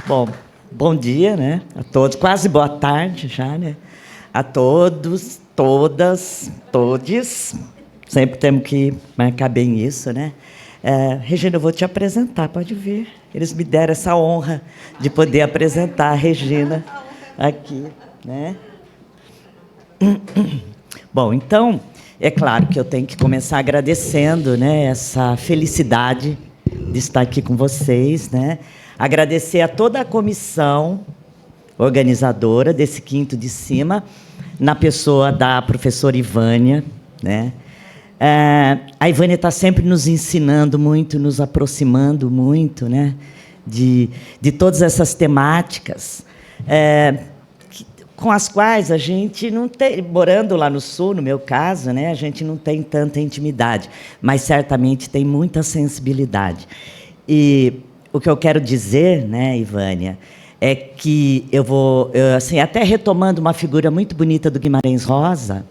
Bom, bom dia, né, a todos. Quase boa tarde já, né? A todos, todas, todes. Sempre temos que marcar bem isso, né? Regina, eu vou te apresentar, pode vir. Eles me deram essa honra de poder apresentar a Regina aqui, né? Bom, então, é claro que eu tenho que começar agradecendo, né, essa felicidade de estar aqui com vocês, né? Agradecer a toda a comissão organizadora desse Quinto de Cima, na pessoa da professora Ivânia, né? A Ivânia está sempre nos ensinando muito, nos aproximando muito, né, de todas essas temáticas, com as quais a gente não tem, morando lá no Sul, no meu caso, né, a gente não tem tanta intimidade, mas certamente tem muita sensibilidade. E o que eu quero dizer, né, Ivânia, é que assim, até retomando uma figura muito bonita do Guimarães Rosa,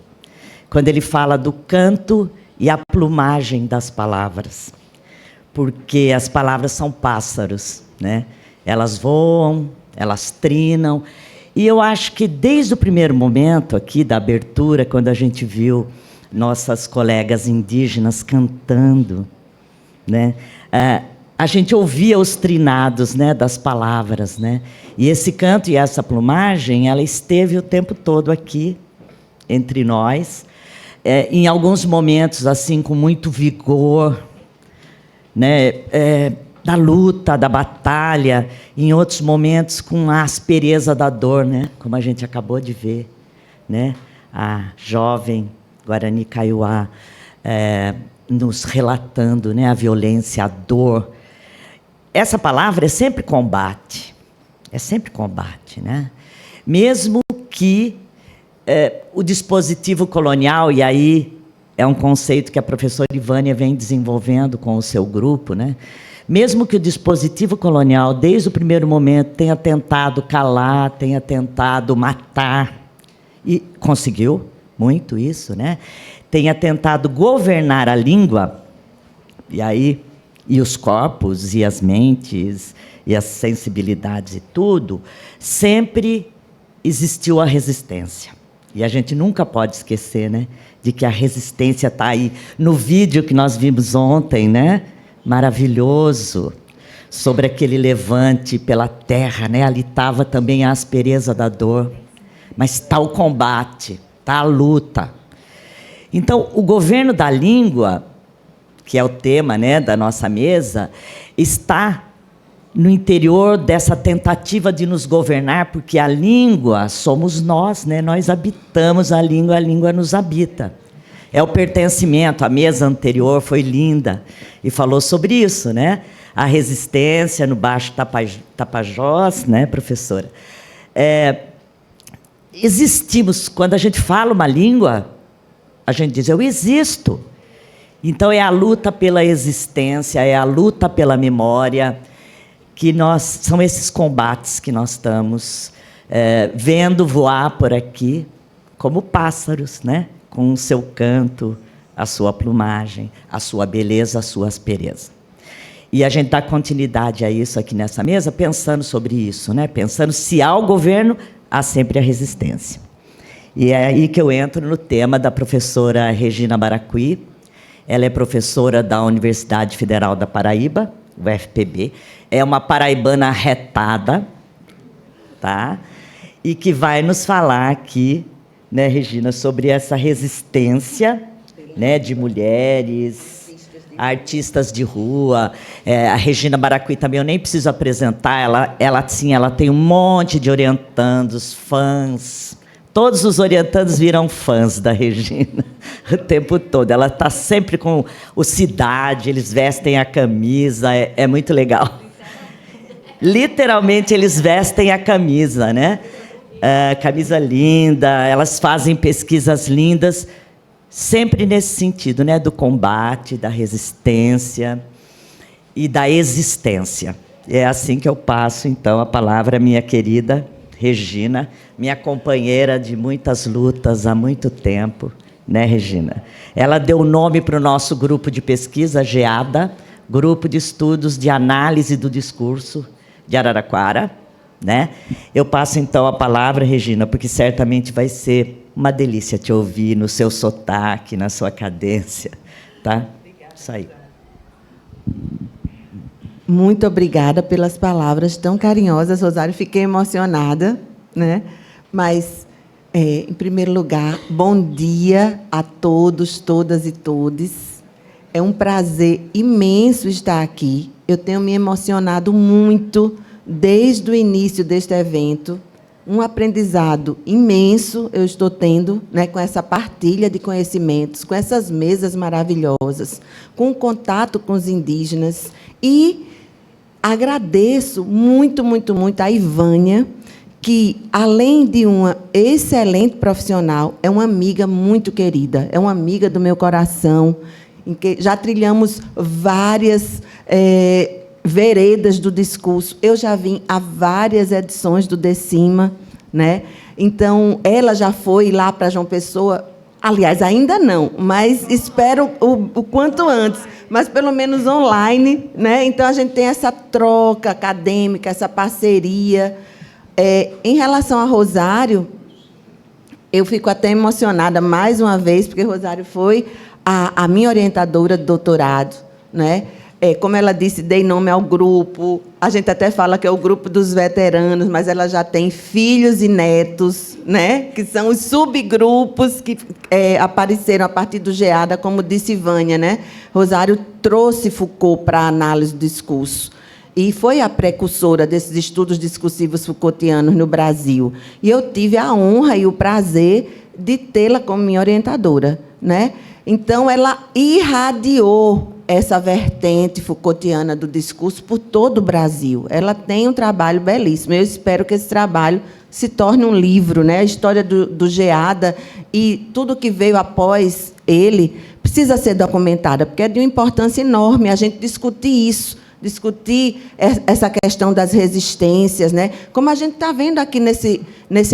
quando ele fala do canto e a plumagem das palavras, porque as palavras são pássaros, né? Elas voam, elas trinam, e eu acho que desde o primeiro momento aqui da abertura, quando a gente viu nossas colegas indígenas cantando, né, a gente ouvia os trinados, né, das palavras, né? E esse canto e essa plumagem, ela esteve o tempo todo aqui entre nós, em alguns momentos assim com muito vigor, né, da luta, da batalha, em outros momentos com a aspereza da dor, né, como a gente acabou de ver, né, a jovem Guarani Kaiowá nos relatando, né, a violência, a dor. Essa palavra é sempre combate, né? Mesmo que o dispositivo colonial, e aí é um conceito que a professora Ivânia vem desenvolvendo com o seu grupo, né? Mesmo que o dispositivo colonial, desde o primeiro momento, tenha tentado calar, tenha tentado matar, e conseguiu muito isso, né? Tenha tentado governar a língua, e os corpos, e as mentes, e as sensibilidades e tudo, sempre existiu a resistência. E a gente nunca pode esquecer, né, de que a resistência está aí. No vídeo que nós vimos ontem, né, maravilhoso, sobre aquele levante pela terra, né, ali estava também a aspereza da dor, mas está o combate, está a luta. Então, o governo da língua, que é o tema, né, da nossa mesa, está no interior dessa tentativa de nos governar, porque a língua somos nós, né? Nós habitamos a língua nos habita. É o pertencimento. A mesa anterior foi linda e falou sobre isso, né? A resistência no Baixo Tapajós, né, professora? Existimos. Quando a gente fala uma língua, a gente diz, eu existo. Então, é a luta pela existência, é a luta pela memória, são esses combates que nós estamos vendo voar por aqui, como pássaros, né? Com o seu canto, a sua plumagem, a sua beleza, a sua aspereza. E a gente dá continuidade a isso aqui nessa mesa, pensando sobre isso, né? Pensando se há o governo, há sempre a resistência. E é aí que eu entro no tema da professora Regina Baracuí. Ela é professora da Universidade Federal da Paraíba, UFPB, é uma paraibana retada, tá? E que vai nos falar aqui, né, Regina, sobre essa resistência, né, de mulheres, artistas de rua. A Regina Baracuí também eu nem preciso apresentar, ela tem um monte de orientandos, fãs. Todos os orientandos viram fãs da Regina o tempo todo. Ela está sempre com o Cidade, eles vestem a camisa, é muito legal. Literalmente, eles vestem a camisa, né? Camisa linda, elas fazem pesquisas lindas, sempre nesse sentido, né? Do combate, da resistência e da existência. É assim que eu passo, então, a palavra à minha querida Regina, minha companheira de muitas lutas há muito tempo, né, Regina? Ela deu nome para o nosso grupo de pesquisa, GEADA, Grupo de Estudos de Análise do Discurso de Araraquara, né? Eu passo, então, a palavra, Regina, porque certamente vai ser uma delícia te ouvir no seu sotaque, na sua cadência. Tá? Obrigada. Isso aí. Muito obrigada pelas palavras tão carinhosas, Rosário. Fiquei emocionada, né? Mas, em primeiro lugar, bom dia a todos, todas e todes. É um prazer imenso estar aqui. Eu tenho me emocionado muito desde o início deste evento. Um aprendizado imenso eu estou tendo, né, com essa partilha de conhecimentos, com essas mesas maravilhosas, com o contato com os indígenas. E agradeço muito, muito, muito a Ivânia, que, além de uma excelente profissional, é uma amiga muito querida, é uma amiga do meu coração, em que já trilhamos várias veredas do discurso. Eu já vim a várias edições do Decima, né? Então, ela já foi lá para João Pessoa. Aliás, ainda não, mas espero o quanto antes, mas pelo menos online, né? Então, a gente tem essa troca acadêmica, essa parceria. Em relação a Rosário, eu fico até emocionada mais uma vez, porque Rosário foi a minha orientadora de doutorado, né? Como ela disse, dei nome ao grupo. A gente até fala que é o grupo dos veteranos, mas ela já tem filhos e netos, né? Que são os subgrupos que apareceram a partir do GEADA, como disse Vânia, né? Rosário trouxe Foucault para a análise do discurso e foi a precursora desses estudos discursivos Foucaultianos no Brasil. E eu tive a honra e o prazer de tê-la como minha orientadora, né? Então, ela irradiou essa vertente Foucaultiana do discurso por todo o Brasil. Ela tem um trabalho belíssimo. Eu espero que esse trabalho se torne um livro, né? A história do GEADA e tudo que veio após ele precisa ser documentada, porque é de uma importância enorme a gente discutir isso, discutir essa questão das resistências, né? Como a gente está vendo aqui nesse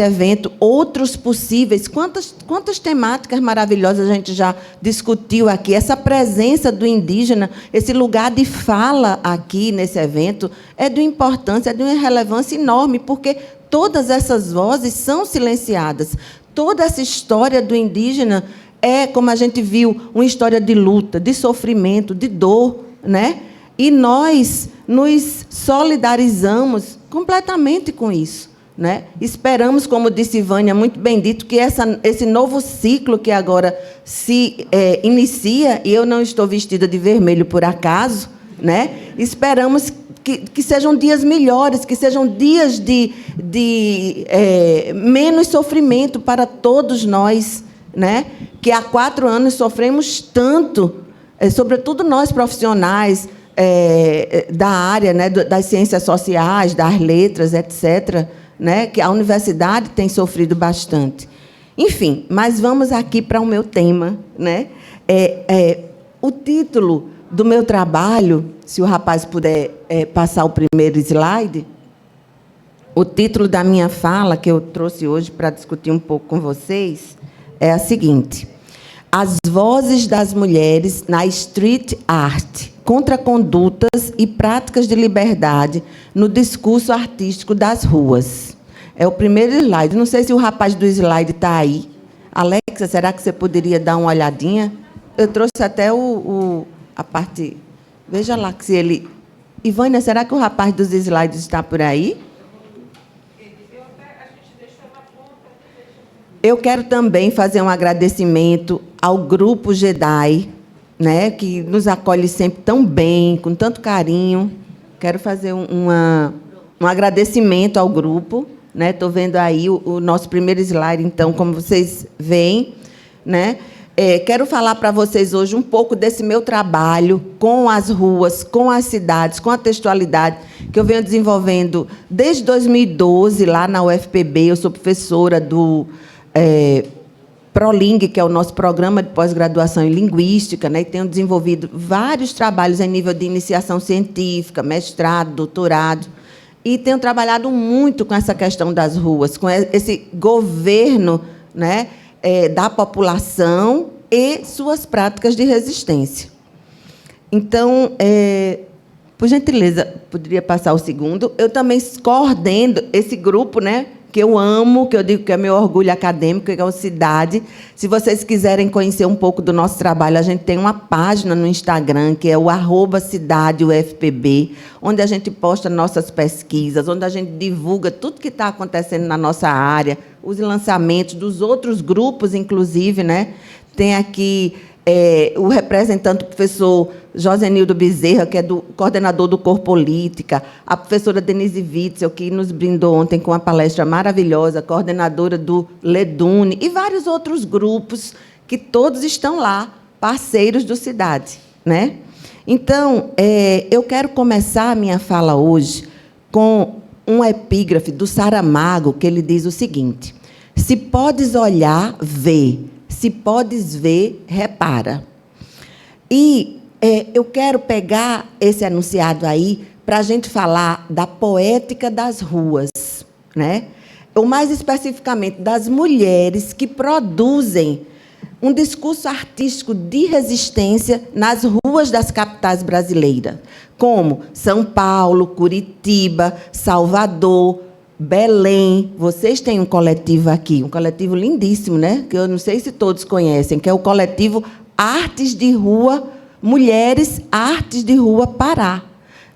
evento, outros possíveis, quantas temáticas maravilhosas a gente já discutiu aqui, essa presença do indígena, esse lugar de fala aqui nesse evento, é de uma importância, é de uma relevância enorme, porque todas essas vozes são silenciadas. Toda essa história do indígena é, como a gente viu, uma história de luta, de sofrimento, de dor, né? E nós nos solidarizamos completamente com isso, né? Esperamos, como disse Vânia, muito bem dito, que esse novo ciclo que agora se inicia, e eu não estou vestida de vermelho por acaso, né? Esperamos que sejam dias melhores, que sejam dias de menos sofrimento para todos nós, né? Que há 4 anos sofremos tanto, sobretudo nós profissionais, da área, né, das ciências sociais, das letras, etc., né, que a universidade tem sofrido bastante. Enfim, mas vamos aqui para o meu tema, né? O título do meu trabalho, se o rapaz puder passar o primeiro slide, o título da minha fala, que eu trouxe hoje para discutir um pouco com vocês, é a seguinte: As vozes das mulheres na street art, contra condutas e práticas de liberdade no discurso artístico das ruas. É o primeiro slide. Não sei se o rapaz do slide está aí. Alexa, será que você poderia dar uma olhadinha? Eu trouxe até a parte... Veja lá se ele... Ivânia, será que o rapaz dos slides está por aí? Eu quero também fazer um agradecimento ao Grupo Jedi, né, que nos acolhe sempre tão bem, com tanto carinho. Quero fazer um agradecimento ao grupo. Estou vendo aí o nosso primeiro slide, então, como vocês veem. Né? Quero falar para vocês hoje um pouco desse meu trabalho com as ruas, com as cidades, com a textualidade, que eu venho desenvolvendo desde 2012, lá na UFPB. Eu sou professora do... ProLing, que é o nosso programa de pós-graduação em linguística, né, e tenho desenvolvido vários trabalhos em nível de iniciação científica, mestrado, doutorado, e tenho trabalhado muito com essa questão das ruas, com esse governo, né, da população e suas práticas de resistência. Então, Por gentileza, poderia passar o segundo. Eu também coordeno esse grupo, né, que eu amo, que eu digo que é meu orgulho acadêmico, que é o Cidade. Se vocês quiserem conhecer um pouco do nosso trabalho, a gente tem uma página no Instagram, que é o @CidadeUFPB, onde a gente posta nossas pesquisas, onde a gente divulga tudo que está acontecendo na nossa área, os lançamentos dos outros grupos, inclusive, né? Tem aqui o representante, o professor Josenildo Bezerra, que é coordenador do Corpolítica, a professora Denise Witzel, que nos brindou ontem com uma palestra maravilhosa, coordenadora do Ledune, e vários outros grupos que todos estão lá, parceiros do Cidade, né? Então, eu quero começar a minha fala hoje com um epígrafe do Saramago, que ele diz o seguinte: se podes olhar, vê. Se podes ver, repara. E eu quero pegar esse enunciado aí para a gente falar da poética das ruas, né? Ou, mais especificamente, das mulheres que produzem um discurso artístico de resistência nas ruas das capitais brasileiras, como São Paulo, Curitiba, Salvador, Belém. Vocês têm um coletivo aqui, um coletivo lindíssimo, né? Que eu não sei se todos conhecem, que é o coletivo Artes de Rua, Mulheres Artes de Rua Pará,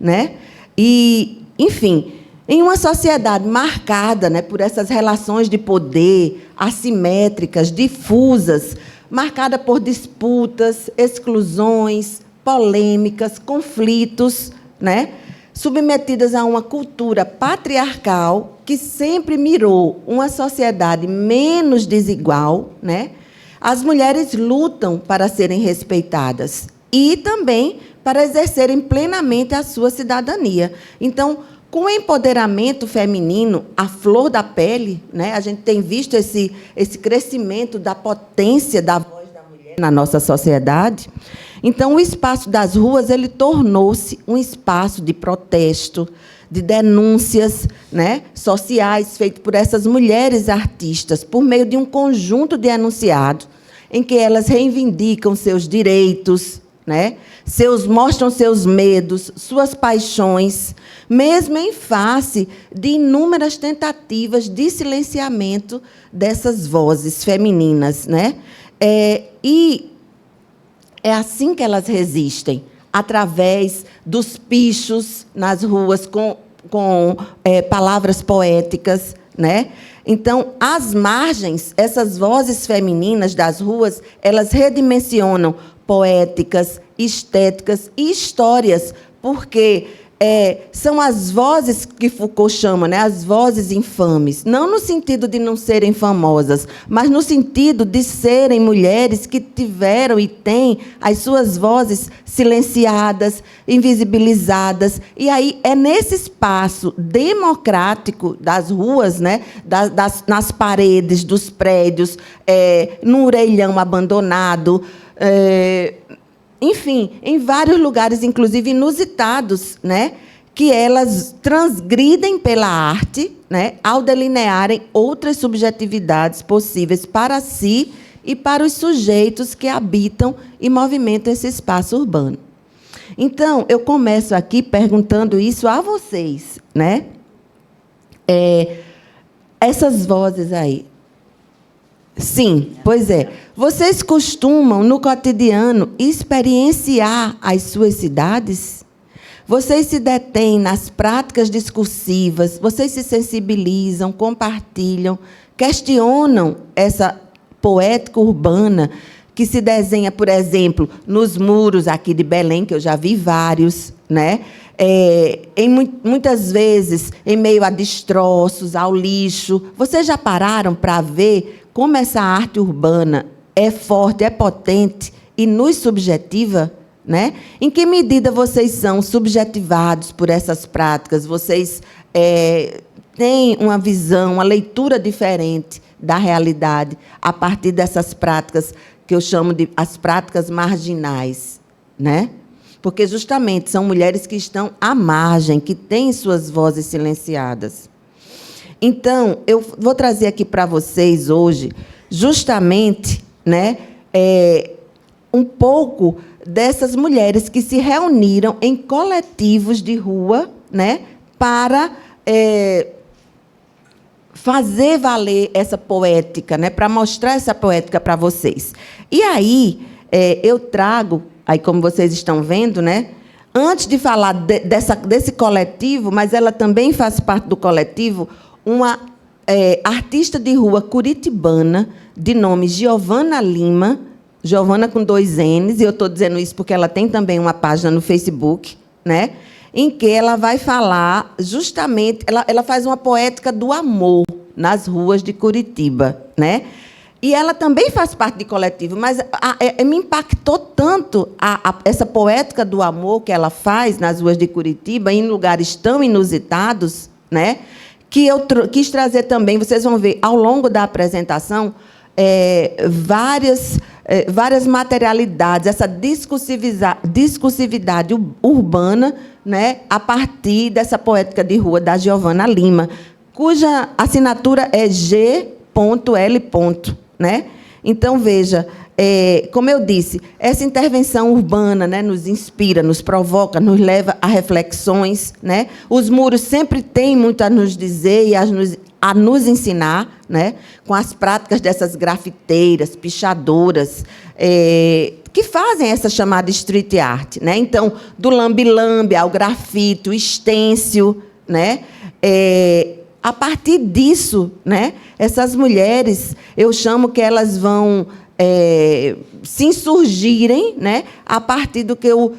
né? E, enfim, em uma sociedade marcada, né, por essas relações de poder assimétricas, difusas, marcada por disputas, exclusões, polêmicas, conflitos, né, submetidas a uma cultura patriarcal que sempre mirou uma sociedade menos desigual, né? As mulheres lutam para serem respeitadas e também para exercerem plenamente a sua cidadania. Então, com o empoderamento feminino, a flor da pele, né? A gente tem visto esse crescimento da potência da voz da mulher na nossa sociedade. Então, o espaço das ruas ele tornou-se um espaço de protesto, de denúncias, né, sociais, feito por essas mulheres artistas, por meio de um conjunto de enunciados, em que elas reivindicam seus direitos, né, mostram seus medos, suas paixões, mesmo em face de inúmeras tentativas de silenciamento dessas vozes femininas, né? E é assim que elas resistem, através dos pichos nas ruas, com palavras poéticas, né? Então, às margens, essas vozes femininas das ruas, elas redimensionam poéticas, estéticas e histórias, porque são as vozes que Foucault chama, né, as vozes infames, não no sentido de não serem famosas, mas no sentido de serem mulheres que tiveram e têm as suas vozes silenciadas, invisibilizadas. E aí é nesse espaço democrático das ruas, né, nas paredes dos prédios, no orelhão abandonado, enfim, em vários lugares, inclusive inusitados, né, que elas transgridem pela arte, né, ao delinearem outras subjetividades possíveis para si e para os sujeitos que habitam e movimentam esse espaço urbano. Então, eu começo aqui perguntando isso a vocês, né? Essas vozes aí. Sim, pois é. Vocês costumam, no cotidiano, experienciar as suas cidades? Vocês se detêm nas práticas discursivas, vocês se sensibilizam, compartilham, questionam essa poética urbana que se desenha, por exemplo, nos muros aqui de Belém, que eu já vi vários, né? Muitas vezes em meio a destroços, ao lixo. Vocês já pararam para ver como essa arte urbana é forte, é potente e nos subjetiva, né? Em que medida vocês são subjetivados por essas práticas? Vocês têm uma visão, uma leitura diferente da realidade a partir dessas práticas que eu chamo de as práticas marginais, né? Porque, justamente, são mulheres que estão à margem, que têm suas vozes silenciadas. Então, eu vou trazer aqui para vocês hoje, justamente, né, um pouco dessas mulheres que se reuniram em coletivos de rua, né, para fazer valer essa poética, né, para mostrar essa poética para vocês. E aí, eu trago, aí como vocês estão vendo, né, antes de falar desse coletivo, mas ela também faz parte do coletivo, uma artista de rua curitibana, de nome Giovana Lima, Giovana com 2 N's, e eu estou dizendo isso porque ela tem também uma página no Facebook, né, em que ela vai falar justamente, ela faz uma poética do amor nas ruas de Curitiba, né? E ela também faz parte de coletivo, mas me impactou tanto essa poética do amor que ela faz nas ruas de Curitiba, em lugares tão inusitados, né, que eu quis trazer também, vocês vão ver, ao longo da apresentação, várias materialidades, essa discursividade urbana, né, a partir dessa poética de rua da Giovana Lima, cuja assinatura é G.L. Né? Então, veja, como eu disse, essa intervenção urbana, né, nos inspira, nos provoca, nos leva a reflexões, né? Os muros sempre têm muito a nos dizer e a nos ensinar, né, com as práticas dessas grafiteiras, pichadoras, que fazem essa chamada street art, né? Então, do lambe-lambe ao grafite, o estêncil, né? A partir disso, né, essas mulheres, eu chamo que elas vão se insurgirem, né, a partir do que eu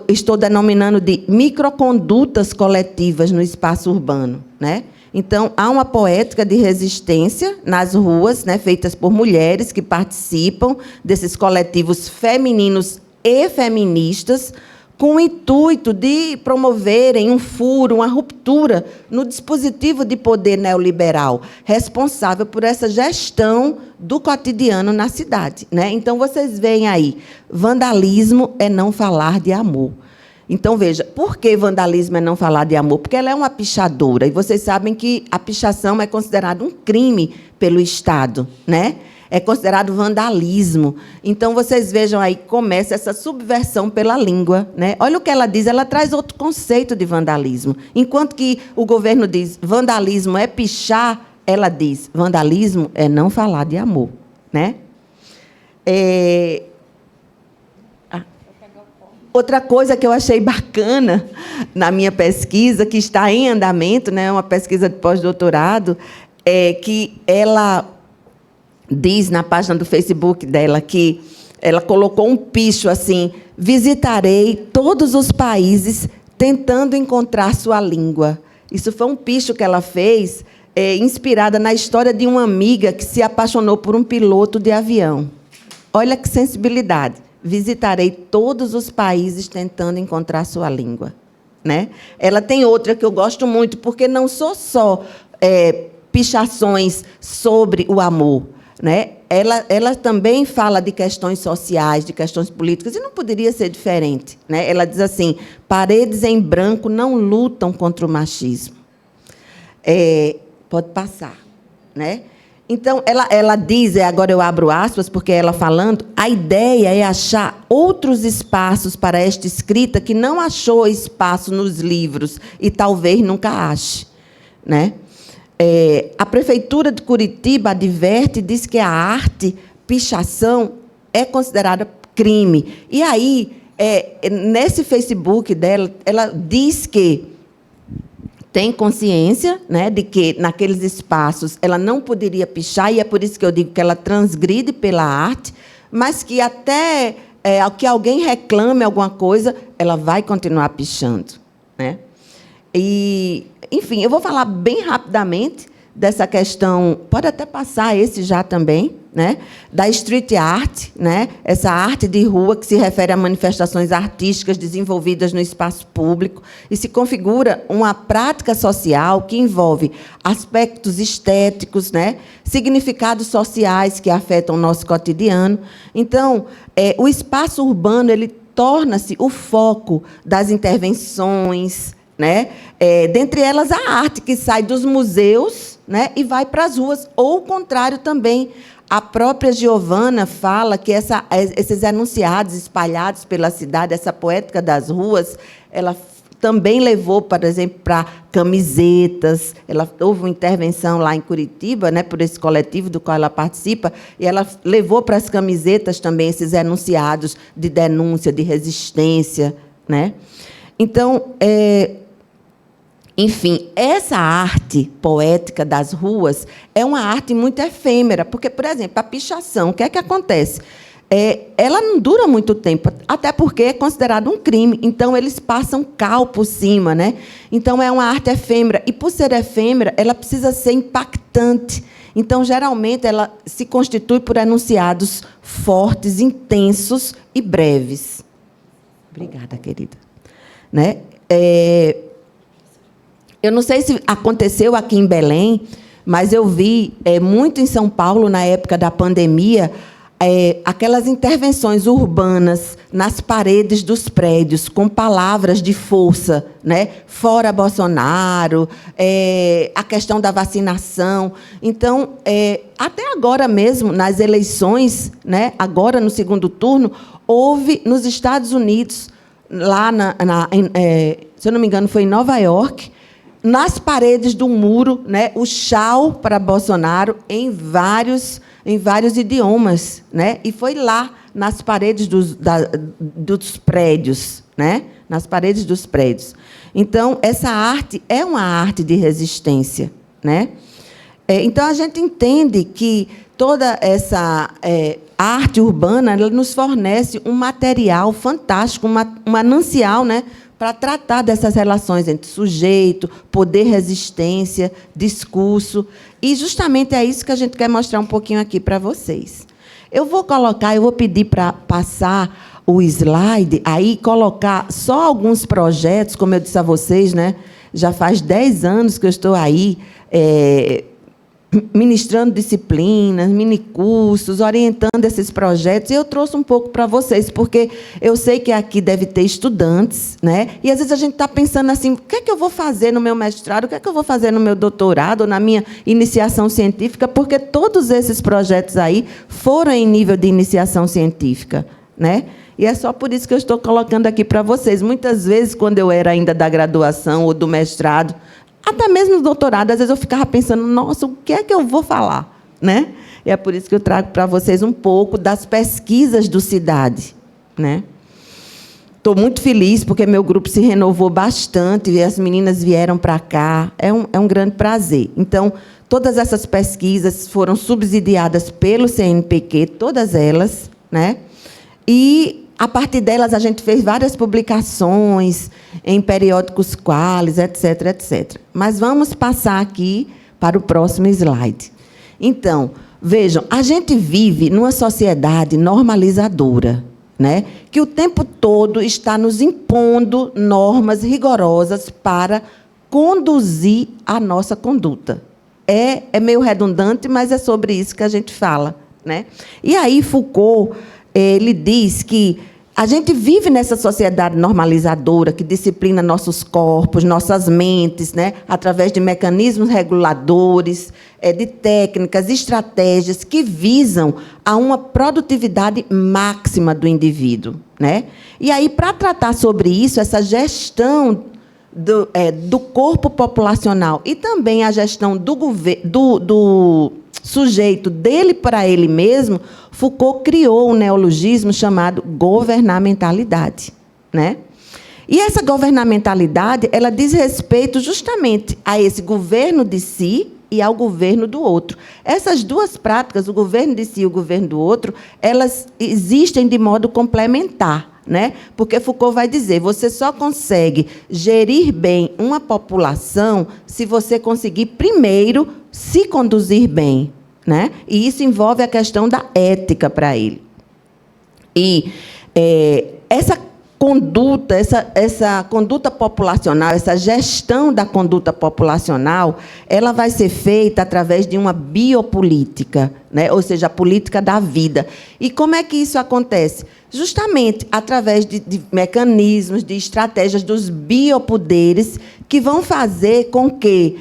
estou denominando de microcondutas coletivas no espaço urbano, né? Então, há uma poética de resistência nas ruas, né, feitas por mulheres que participam desses coletivos femininos e feministas, com o intuito de promoverem um furo, uma ruptura no dispositivo de poder neoliberal, responsável por essa gestão do cotidiano na cidade, né? Então, vocês veem aí, vandalismo é não falar de amor. Então, veja, por que vandalismo é não falar de amor? Porque ela é uma pichadora, e vocês sabem que a pichação é considerada um crime pelo Estado, né? É considerado vandalismo. Então, vocês vejam aí, começa essa subversão pela língua, né? Olha o que ela diz, ela traz outro conceito de vandalismo. Enquanto que o governo diz vandalismo é pichar, ela diz vandalismo é não falar de amor, né? Outra coisa que eu achei bacana na minha pesquisa, que está em andamento, né, uma pesquisa de pós-doutorado, é que ela diz na página do Facebook dela que ela colocou um picho assim: visitarei todos os países tentando encontrar sua língua. Isso foi um picho que ela fez, inspirada na história de uma amiga que se apaixonou por um piloto de avião. Olha que sensibilidade. Visitarei todos os países tentando encontrar sua língua, né? Ela tem outra que eu gosto muito, porque não são só pichações sobre o amor, né? Ela também fala de questões sociais, de questões políticas, e não poderia ser diferente, né? Ela diz assim: paredes em branco não lutam contra o machismo. Pode passar, né? Então, ela diz, agora eu abro aspas, porque ela falando, a ideia é achar outros espaços para esta escrita que não achou espaço nos livros e talvez nunca ache, né? A Prefeitura de Curitiba adverte e diz que a arte, pichação, é considerada crime. E aí, nesse Facebook dela, ela diz que tem consciência, né, de que naqueles espaços ela não poderia pichar, e é por isso que eu digo que ela transgride pela arte, mas que até que alguém reclame alguma coisa, ela vai continuar pichando, né? E, enfim, eu vou falar bem rapidamente dessa questão, pode até passar esse já também, né, da street art, né, essa arte de rua que se refere a manifestações artísticas desenvolvidas no espaço público e se configura uma prática social que envolve aspectos estéticos, né, significados sociais que afetam o nosso cotidiano. Então, o espaço urbano ele torna-se o foco das intervenções, né? Dentre elas, a arte que sai dos museus, né, e vai para as ruas, ou o contrário também. A própria Giovana fala que esses enunciados espalhados pela cidade, essa poética das ruas, ela também levou, por exemplo, para camisetas. Houve uma intervenção lá em Curitiba, né, por esse coletivo do qual ela participa, e ela levou para as camisetas também esses enunciados de denúncia, de resistência, né? Então, enfim, essa arte poética das ruas é uma arte muito efêmera, porque, por exemplo, a pichação, o que é que acontece? Ela não dura muito tempo, até porque é considerado um crime. Então, eles passam cal por cima, né? Então, é uma arte efêmera. E, por ser efêmera, ela precisa ser impactante. Então, geralmente, ela se constitui por enunciados fortes, intensos e breves. Obrigada, querida. Né? Eu não sei se aconteceu aqui em Belém, mas eu vi muito em São Paulo, na época da pandemia, aquelas intervenções urbanas nas paredes dos prédios, com palavras de força, né? Fora Bolsonaro, a questão da vacinação. Então, até agora mesmo, nas eleições, né? Agora, no segundo turno, houve, nos Estados Unidos, lá, se eu não me engano, foi em Nova York, nas paredes do muro, né, o tchau para Bolsonaro em vários idiomas, né? E foi lá, nas paredes dos prédios, né? Nas paredes dos prédios. Então, essa arte é uma arte de resistência, né? Então, a gente entende que toda essa arte urbana, ela nos fornece um material fantástico, um manancial, né, para tratar dessas relações entre sujeito, poder, resistência, discurso. E, justamente, é isso que a gente quer mostrar um pouquinho aqui para vocês. Eu vou pedir para passar o slide, aí colocar só alguns projetos, como eu disse a vocês, né? Já faz 10 anos que eu estou aí, ministrando disciplinas, minicursos, orientando esses projetos, e eu trouxe um pouco para vocês, porque eu sei que aqui deve ter estudantes, né? E, às vezes, a gente está pensando assim, o que é que eu vou fazer no meu mestrado, o que é que eu vou fazer no meu doutorado, ou na minha iniciação científica, porque todos esses projetos aí foram em nível de iniciação científica, né? E é só por isso que eu estou colocando aqui para vocês. Muitas vezes, quando eu era ainda da graduação ou do mestrado, até mesmo no doutorado, às vezes eu ficava pensando, nossa, o que é que eu vou falar? Né? E é por isso que eu trago para vocês um pouco das pesquisas do Cidade. Né? Estou muito feliz, porque meu grupo se renovou bastante, e as meninas vieram para cá. É um grande prazer. Então, todas essas pesquisas foram subsidiadas pelo CNPq, todas elas. Né? E, a partir delas, a gente fez várias publicações em periódicos Qualis, etc., etc. Mas vamos passar aqui para o próximo slide. Então, vejam, a gente vive numa sociedade normalizadora, né, que o tempo todo está nos impondo normas rigorosas para conduzir a nossa conduta. É meio redundante, mas é sobre isso que a gente fala. Né? E aí, Foucault, ele diz que a gente vive nessa sociedade normalizadora que disciplina nossos corpos, nossas mentes, né, através de mecanismos reguladores, de técnicas, estratégias que visam a uma produtividade máxima do indivíduo. Né? E aí, para tratar sobre isso, essa gestão do corpo populacional e também a gestão do sujeito dele para ele mesmo, Foucault criou um neologismo chamado governamentalidade. Né? E essa governamentalidade, ela diz respeito justamente a esse governo de si e ao governo do outro. Essas duas práticas, o governo de si e o governo do outro, elas existem de modo complementar. Né? Porque Foucault vai dizer, você só consegue gerir bem uma população se você conseguir, primeiro, se conduzir bem. Né? E isso envolve a questão da ética para ele. E essa conduta populacional, essa gestão da conduta populacional, ela vai ser feita através de uma biopolítica, né? Ou seja, a política da vida. E como é que isso acontece? Justamente através de mecanismos, de estratégias dos biopoderes que vão fazer com que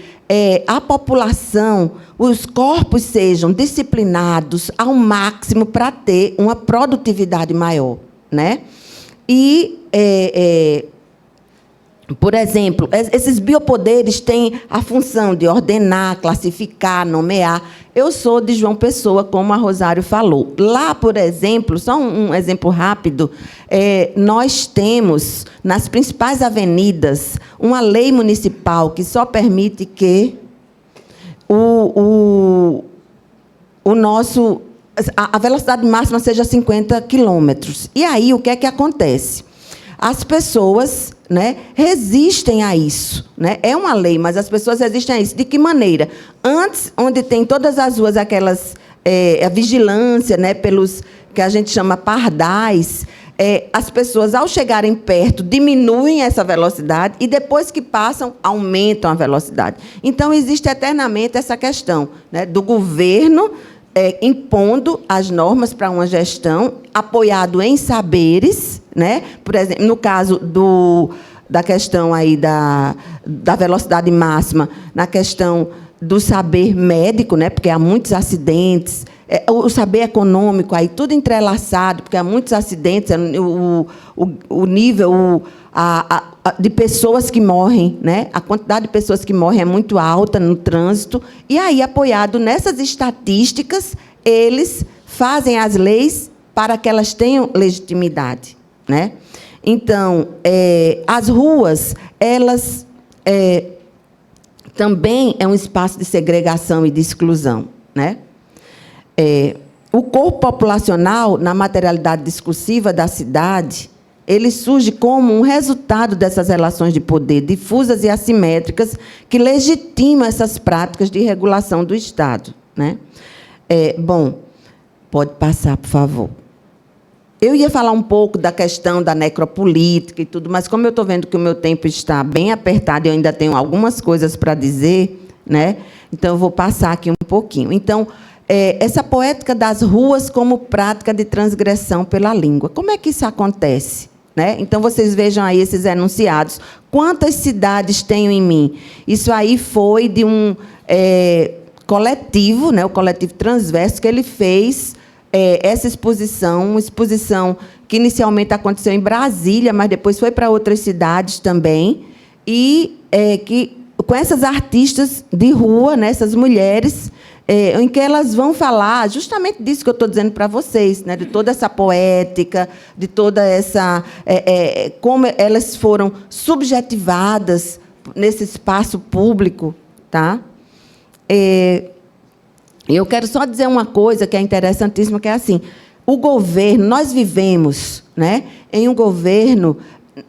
a população, os corpos sejam disciplinados ao máximo para ter uma produtividade maior, né? E, por exemplo, esses biopoderes têm a função de ordenar, classificar, nomear. Eu sou de João Pessoa, como a Rosário falou. Lá, por exemplo, só um exemplo rápido, nós temos, nas principais avenidas, uma lei municipal que só permite que a velocidade máxima seja 50 quilômetros. E aí, o que é que acontece? As pessoas, né, resistem a isso, né? É uma lei, mas as pessoas resistem a isso. De que maneira? Antes, onde tem todas as ruas aquelas a vigilância, né, pelos que a gente chama pardais, as pessoas, ao chegarem perto, diminuem essa velocidade e, depois que passam, aumentam a velocidade. Então, existe eternamente essa questão, né, do governo impondo as normas para uma gestão, apoiado em saberes, né? Por exemplo, no caso da questão aí da velocidade máxima, na questão do saber médico, né? Porque há muitos acidentes, o saber econômico, aí tudo entrelaçado, porque há muitos acidentes, o nível de pessoas que morrem, né? A quantidade de pessoas que morrem é muito alta no trânsito, e aí, apoiado nessas estatísticas, eles fazem as leis para que elas tenham legitimidade, né? Então, as ruas, elas também é um espaço de segregação e de exclusão, né? O corpo populacional, na materialidade discursiva da cidade, ele surge como um resultado dessas relações de poder difusas e assimétricas que legitimam essas práticas de regulação do Estado, né? Bom, pode passar, por favor. Eu ia falar um pouco da questão da necropolítica e tudo, mas como eu estou vendo que o meu tempo está bem apertado e eu ainda tenho algumas coisas para dizer, né? Então, eu vou passar aqui um pouquinho. Então, essa poética das ruas como prática de transgressão pela língua. Como é que isso acontece? Né? Então, vocês vejam aí esses enunciados. Quantas cidades tenho em mim? Isso aí foi de um coletivo, né? O coletivo Transverso, que ele fez essa exposição, uma exposição que inicialmente aconteceu em Brasília, mas depois foi para outras cidades também, e que, com essas artistas de rua, né? Essas mulheres, em que elas vão falar justamente disso que eu estou dizendo para vocês, né? De toda essa poética, de toda essa... como elas foram subjetivadas nesse espaço público. Tá? Eu quero só dizer uma coisa que é interessantíssima, que é assim, o governo, nós vivemos, né, em um governo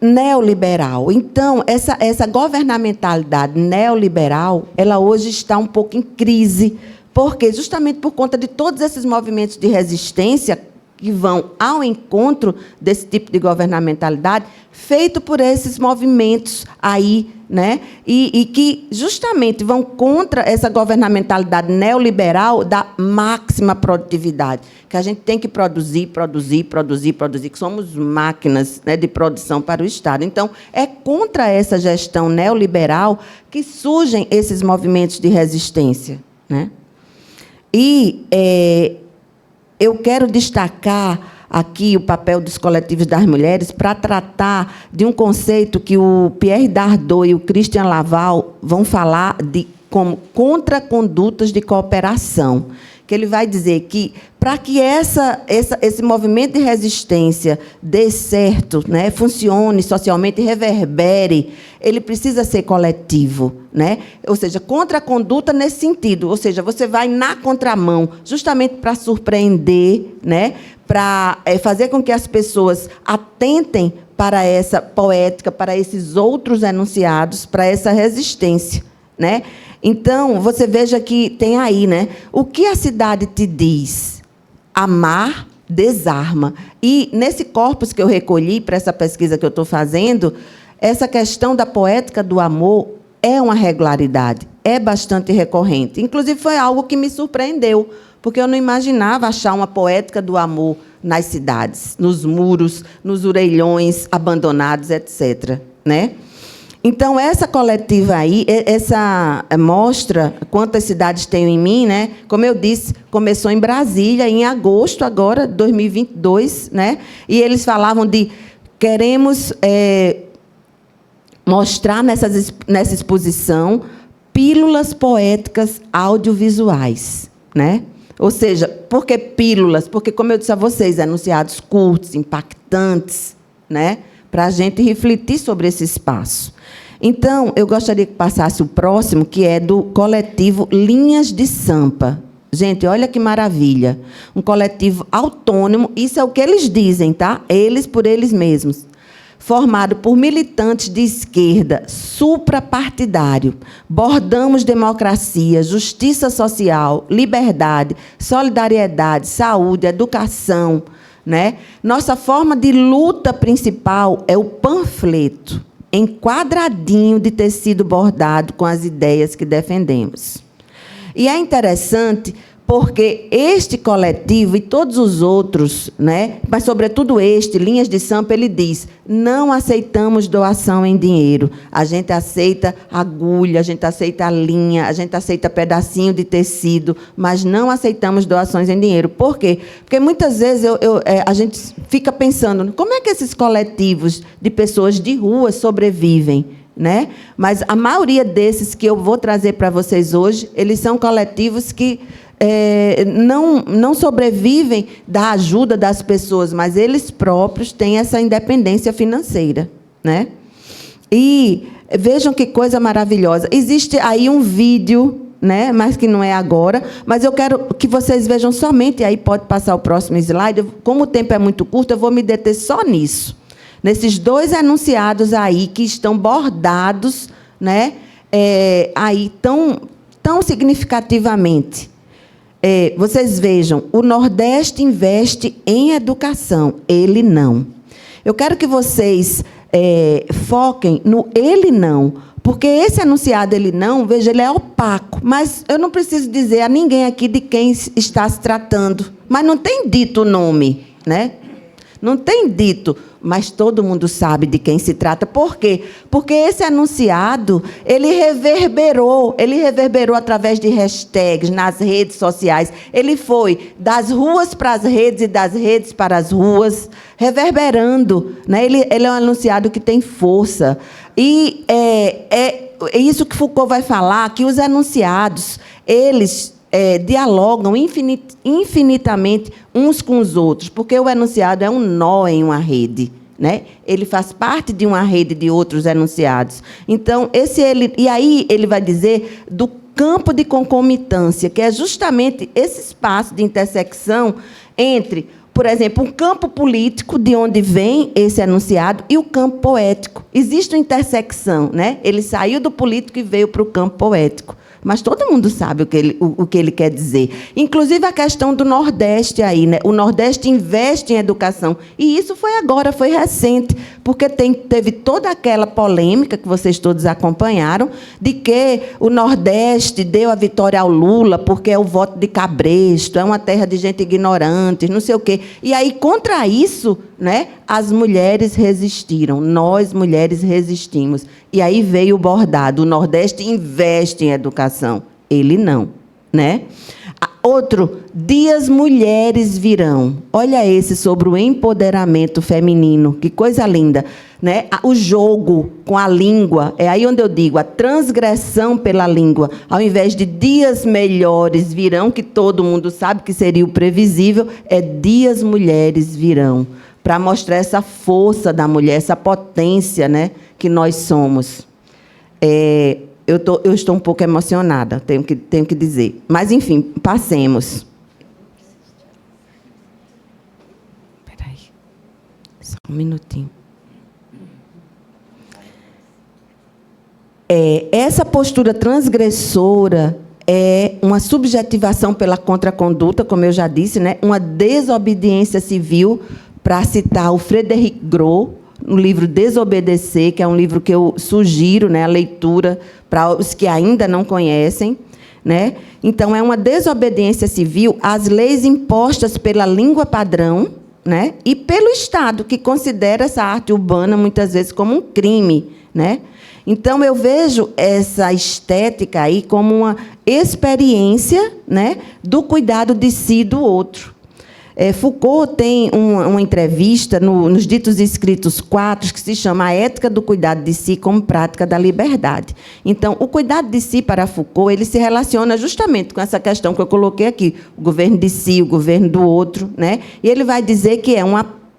neoliberal. Então, essa governamentalidade neoliberal, ela hoje está um pouco em crise, porque, justamente por conta de todos esses movimentos de resistência que vão ao encontro desse tipo de governamentalidade, feito por esses movimentos aí, né? E que, justamente, vão contra essa governamentalidade neoliberal da máxima produtividade, que a gente tem que produzir, que somos máquinas, né, de produção para o Estado. Então, é contra essa gestão neoliberal que surgem esses movimentos de resistência, né? E eu quero destacar aqui o papel dos coletivos das mulheres para tratar de um conceito que o Pierre Dardot e o Christian Laval vão falar de como contracondutas de cooperação, que ele vai dizer que, para que esse movimento de resistência dê certo, né, funcione socialmente e reverbere, ele precisa ser coletivo, né? Ou seja, contraconduta nesse sentido, ou seja, você vai na contramão, justamente para surpreender, né, para fazer com que as pessoas atentem para essa poética, para esses outros enunciados, para essa resistência, né? Então, você veja que tem aí, né? O que a cidade te diz? Amar desarma. E, nesse corpus que eu recolhi para essa pesquisa que eu estou fazendo, essa questão da poética do amor é uma regularidade, é bastante recorrente. Inclusive, foi algo que me surpreendeu, porque eu não imaginava achar uma poética do amor nas cidades, nos muros, nos orelhões abandonados, etc., né? Então, essa coletiva aí, essa mostra quantas cidades tenho em mim, né? Como eu disse, começou em Brasília, em agosto agora, 2022, né? E eles falavam de queremos mostrar nessa exposição pílulas poéticas audiovisuais, né? Ou seja, por que pílulas? Porque, como eu disse a vocês, enunciados curtos, impactantes, né? Para a gente refletir sobre esse espaço. Então, eu gostaria que passasse o próximo, que é do coletivo Linhas de Sampa. Gente, olha que maravilha. Um coletivo autônomo, isso é o que eles dizem, tá? Eles por eles mesmos. Formado por militantes de esquerda suprapartidário. Bordamos democracia, justiça social, liberdade, solidariedade, saúde, educação, né? Nossa forma de luta principal é o panfleto, em quadradinho de tecido bordado com as ideias que defendemos. E é interessante porque este coletivo e todos os outros, né, mas, sobretudo este, Linhas de Sampa, ele diz, não aceitamos doação em dinheiro. A gente aceita agulha, a gente aceita linha, a gente aceita pedacinho de tecido, mas não aceitamos doações em dinheiro. Por quê? Porque, muitas vezes, a gente fica pensando, como é que esses coletivos de pessoas de rua sobrevivem? Né? Mas a maioria desses que eu vou trazer para vocês hoje, eles são coletivos que não sobrevivem da ajuda das pessoas, mas eles próprios têm essa independência financeira, né? E vejam que coisa maravilhosa. Existe aí um vídeo, né? Mas que não é agora, mas eu quero que vocês vejam somente, aí pode passar o próximo slide, como o tempo é muito curto, eu vou me deter só nisso. Nesses dois enunciados aí que estão bordados, né? Aí tão significativamente. Vocês vejam, o Nordeste investe em educação, ele não. Eu quero que vocês foquem no ele não, porque esse enunciado ele não, veja, ele é opaco, mas eu não preciso dizer a ninguém aqui de quem está se tratando, mas não tem dito o nome, né? Não tem dito, mas todo mundo sabe de quem se trata. Por quê? Porque esse enunciado, ele reverberou através de hashtags nas redes sociais. Ele foi das ruas para as redes e das redes para as ruas, reverberando, né? Ele é um enunciado que tem força. E é isso que Foucault vai falar, que os enunciados, eles dialogam infinitamente uns com os outros, porque o enunciado é um nó em uma rede, né? Ele faz parte de uma rede de outros enunciados. Então, e aí ele vai dizer do campo de concomitância, que é justamente esse espaço de intersecção entre, por exemplo, o campo político, de onde vem esse enunciado, e o campo poético. Existe uma intersecção, né? Ele saiu do político e veio para o campo poético. Mas todo mundo sabe o que ele quer dizer. Inclusive a questão do Nordeste aí, né? O Nordeste investe em educação. E isso foi agora, foi recente, porque teve toda aquela polêmica que vocês todos acompanharam, de que o Nordeste deu a vitória ao Lula porque é o voto de cabresto, é uma terra de gente ignorante, não sei o quê. E aí, contra isso, né, as mulheres resistiram, nós, mulheres, resistimos. E aí veio o bordado, o Nordeste investe em educação, ele não, né? Outro, Dias Mulheres Virão. Olha esse sobre o empoderamento feminino, que coisa linda, né? O jogo com a língua, é aí onde eu digo, a transgressão pela língua, ao invés de dias melhores virão, que todo mundo sabe que seria o previsível, é Dias Mulheres Virão, para mostrar essa força da mulher, essa potência, né, que nós somos. Eu estou um pouco emocionada, tenho que dizer. Mas, enfim, passemos. Espera aí. Só um minutinho. Essa postura transgressora é uma subjetivação pela contraconduta, como eu já disse, né? Uma desobediência civil, para citar o Frederic Gros, no livro Desobedecer, que é um livro que eu sugiro, né, a leitura para os que ainda não conhecem, né? Então, é uma desobediência civil às leis impostas pela língua padrão, né, e pelo Estado, que considera essa arte urbana, muitas vezes, como um crime, né? Então, eu vejo essa estética aí como uma experiência, né, do cuidado de si e do outro. Foucault tem uma entrevista nos Ditos e Escritos 4, que se chama A Ética do Cuidado de Si como Prática da Liberdade. Então, o cuidado de si, para Foucault, ele se relaciona justamente com essa questão que eu coloquei aqui, o governo de si, o governo do outro, né? E ele vai dizer que é um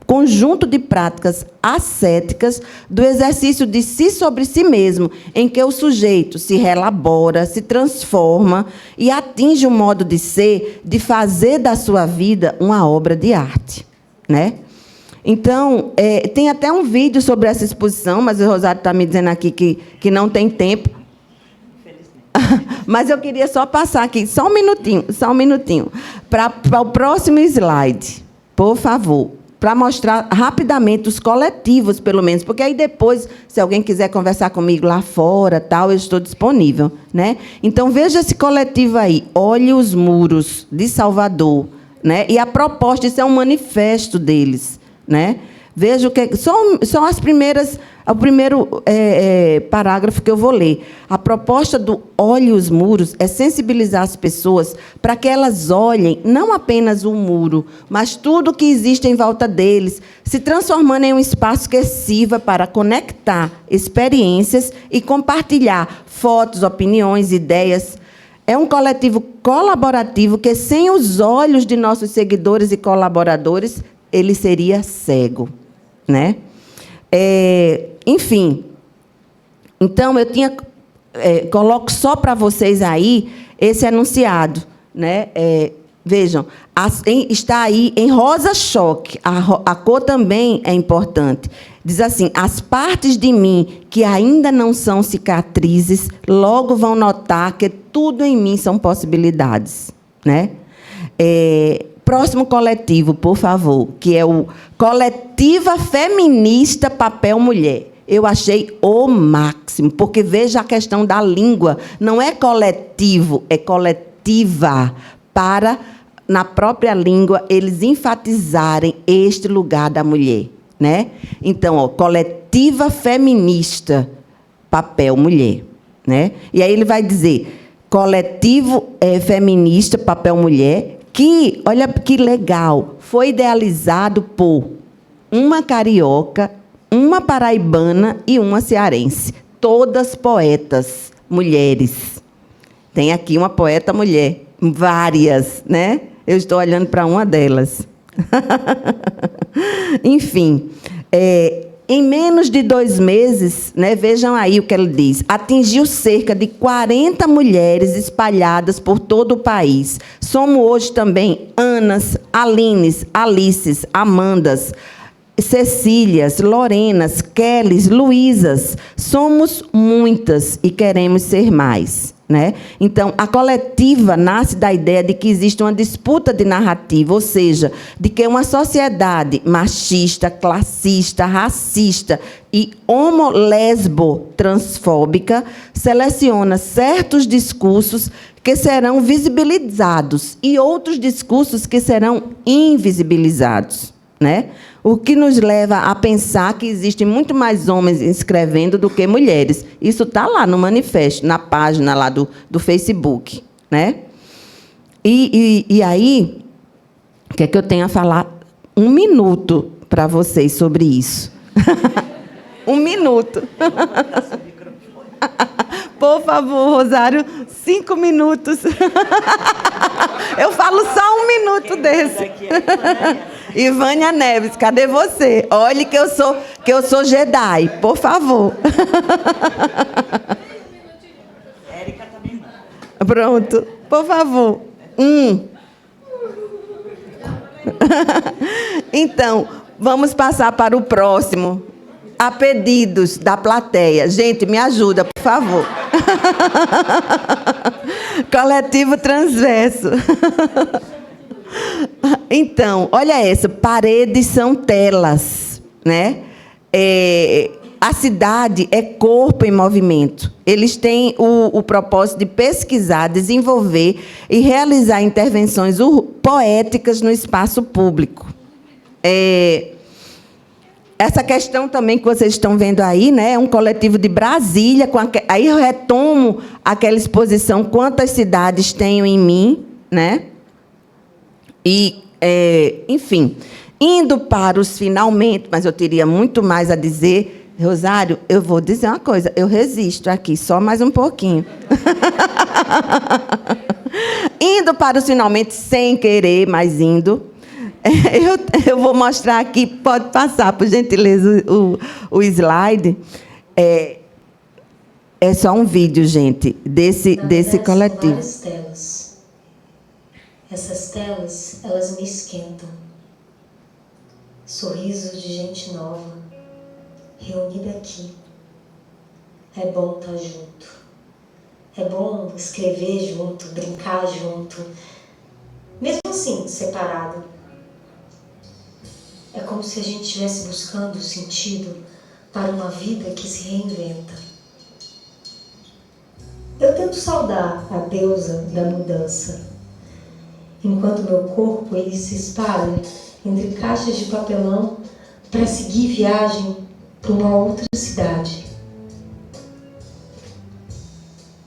conjunto de práticas ascéticas do exercício de si sobre si mesmo, em que o sujeito se relabora, se transforma e atinge um modo de ser, de fazer da sua vida uma obra de arte, né? Então, tem até um vídeo sobre essa exposição, mas o Rosário está me dizendo aqui que não tem tempo. Mas eu queria só passar aqui, só um minutinho, para o próximo slide, por favor. Para mostrar rapidamente os coletivos, pelo menos, porque aí depois, se alguém quiser conversar comigo lá fora, tal, eu estou disponível, né? Então, veja esse coletivo aí, Olhe os Muros, de Salvador, né? E a proposta, isso é um manifesto deles, né? Veja o que são as primeiras, o primeiro parágrafo que eu vou ler. A proposta do Olhe os Muros é sensibilizar as pessoas para que elas olhem não apenas o muro, mas tudo o que existe em volta deles, se transformando em um espaço que sirva para conectar experiências e compartilhar fotos, opiniões, ideias. É um coletivo colaborativo que, sem os olhos de nossos seguidores e colaboradores, ele seria cego, né? Enfim, então eu coloco só para vocês aí esse enunciado, né? Vejam, está aí em rosa choque, a cor também é importante. Diz assim: as partes de mim que ainda não são cicatrizes, logo vão notar que tudo em mim são possibilidades, né? Próximo coletivo, por favor, que é o Coletiva Feminista Papel Mulher. Eu achei o máximo, porque veja a questão da língua. Não é coletivo, é coletiva, para, na própria língua, eles enfatizarem este lugar da mulher, né? Então, Coletiva Feminista Papel Mulher, né? E aí ele vai dizer, coletivo feminista Papel Mulher, que, olha que legal, foi idealizado por uma carioca, uma paraibana e uma cearense. Todas poetas, mulheres. Tem aqui uma poeta mulher, várias, né? Eu estou olhando para uma delas. Enfim, em menos de 2 meses, né, vejam aí o que ele diz, atingiu cerca de 40 mulheres espalhadas por todo o país. Somos hoje também Anas, Alines, Alices, Amandas, Cecílias, Lorenas, Kellys, Luísas. Somos muitas e queremos ser mais, né? Então, a coletiva nasce da ideia de que existe uma disputa de narrativa, ou seja, de que uma sociedade machista, classista, racista e homo-lesbo-transfóbica seleciona certos discursos que serão visibilizados e outros discursos que serão invisibilizados, né? O que nos leva a pensar que existem muito mais homens escrevendo do que mulheres. Isso está lá no manifesto, na página lá do Facebook, né? E aí, o que é que eu tenho a falar? 1 minuto para vocês sobre isso. 1 minuto. Por favor, Rosário, 5 minutos. Eu falo só 1 minuto desse. Ivânia Neves, cadê você? Olhe que eu sou Jedi, por favor. Érica também. Pronto, por favor. Então, vamos passar para o próximo. A pedidos da plateia. Gente, me ajuda, por favor. Coletivo Transverso. Então, olha essa, paredes são telas, né? A cidade é corpo em movimento. Eles têm o propósito de pesquisar, desenvolver e realizar intervenções poéticas no espaço público. essa questão também que vocês estão vendo aí, né, é um coletivo de Brasília, aí eu retomo aquela exposição Quantas Cidades Tenho em Mim, né? E, enfim, indo para os finalmente, mas eu teria muito mais a dizer. Rosário, eu vou dizer uma coisa, eu resisto aqui, só mais um pouquinho. Indo para os finalmente, sem querer, mas indo, eu vou mostrar aqui, pode passar, por gentileza, o slide. É só um vídeo, gente, desse coletivo. São várias telas. Essas telas, elas me esquentam. Sorrisos de gente nova, reunida aqui. É bom estar junto. É bom escrever junto, brincar junto. Mesmo assim, separado. É como se a gente estivesse buscando sentido para uma vida que se reinventa. Eu tento saudar a deusa da mudança, enquanto meu corpo ele se espalha entre caixas de papelão para seguir viagem para uma outra cidade.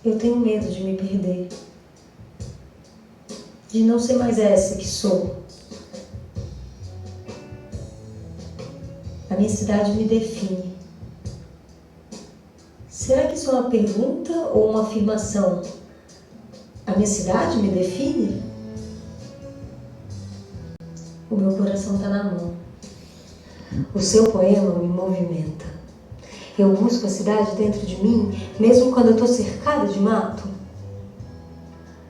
Eu tenho medo de me perder, de não ser mais essa que sou. A minha cidade me define. Será que isso é uma pergunta ou uma afirmação? A minha cidade me define? O meu coração está na mão. O seu poema me movimenta. Eu busco a cidade dentro de mim, mesmo quando eu estou cercada de mato.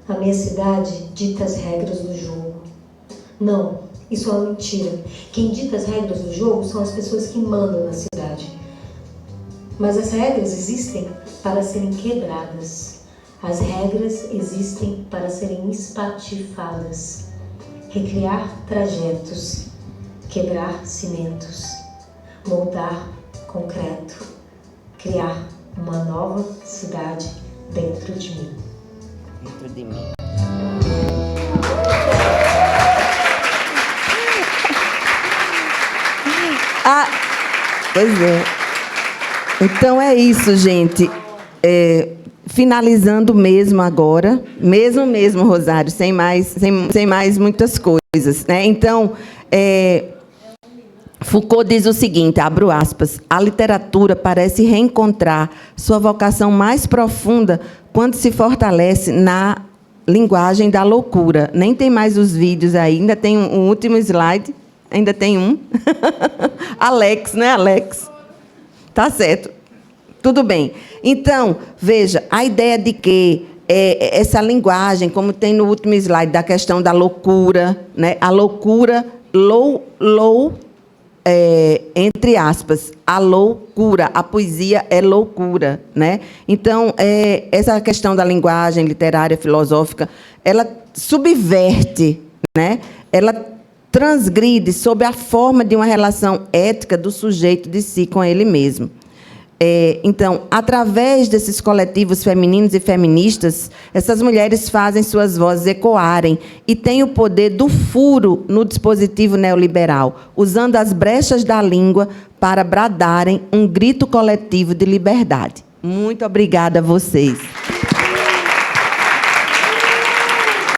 A minha cidade dita as regras do jogo. Não, isso é uma mentira. Quem dita as regras do jogo são as pessoas que mandam na cidade. Mas as regras existem para serem quebradas. As regras existem para serem espatifadas. Recriar trajetos, quebrar cimentos, moldar concreto, criar uma nova cidade dentro de mim. Dentro de mim. Pois é. Então é isso, gente. Finalizando mesmo agora, mesmo, Rosário, sem mais muitas coisas, né? Então, Foucault diz o seguinte, abro aspas, a literatura parece reencontrar sua vocação mais profunda quando se fortalece na linguagem da loucura. Nem tem mais os vídeos aí, ainda tem um último slide, ainda tem um. Alex, né, Alex? Tá certo. Tudo bem. Então, veja, a ideia de que essa linguagem, como tem no último slide, da questão da loucura, né? A loucura, entre aspas, a loucura, a poesia é loucura, né? Então, essa questão da linguagem literária, filosófica, ela subverte, né? Ela transgride sob a forma de uma relação ética do sujeito de si com ele mesmo. Então, através desses coletivos femininos e feministas, essas mulheres fazem suas vozes ecoarem e têm o poder do furo no dispositivo neoliberal, usando as brechas da língua para bradarem um grito coletivo de liberdade. Muito obrigada a vocês.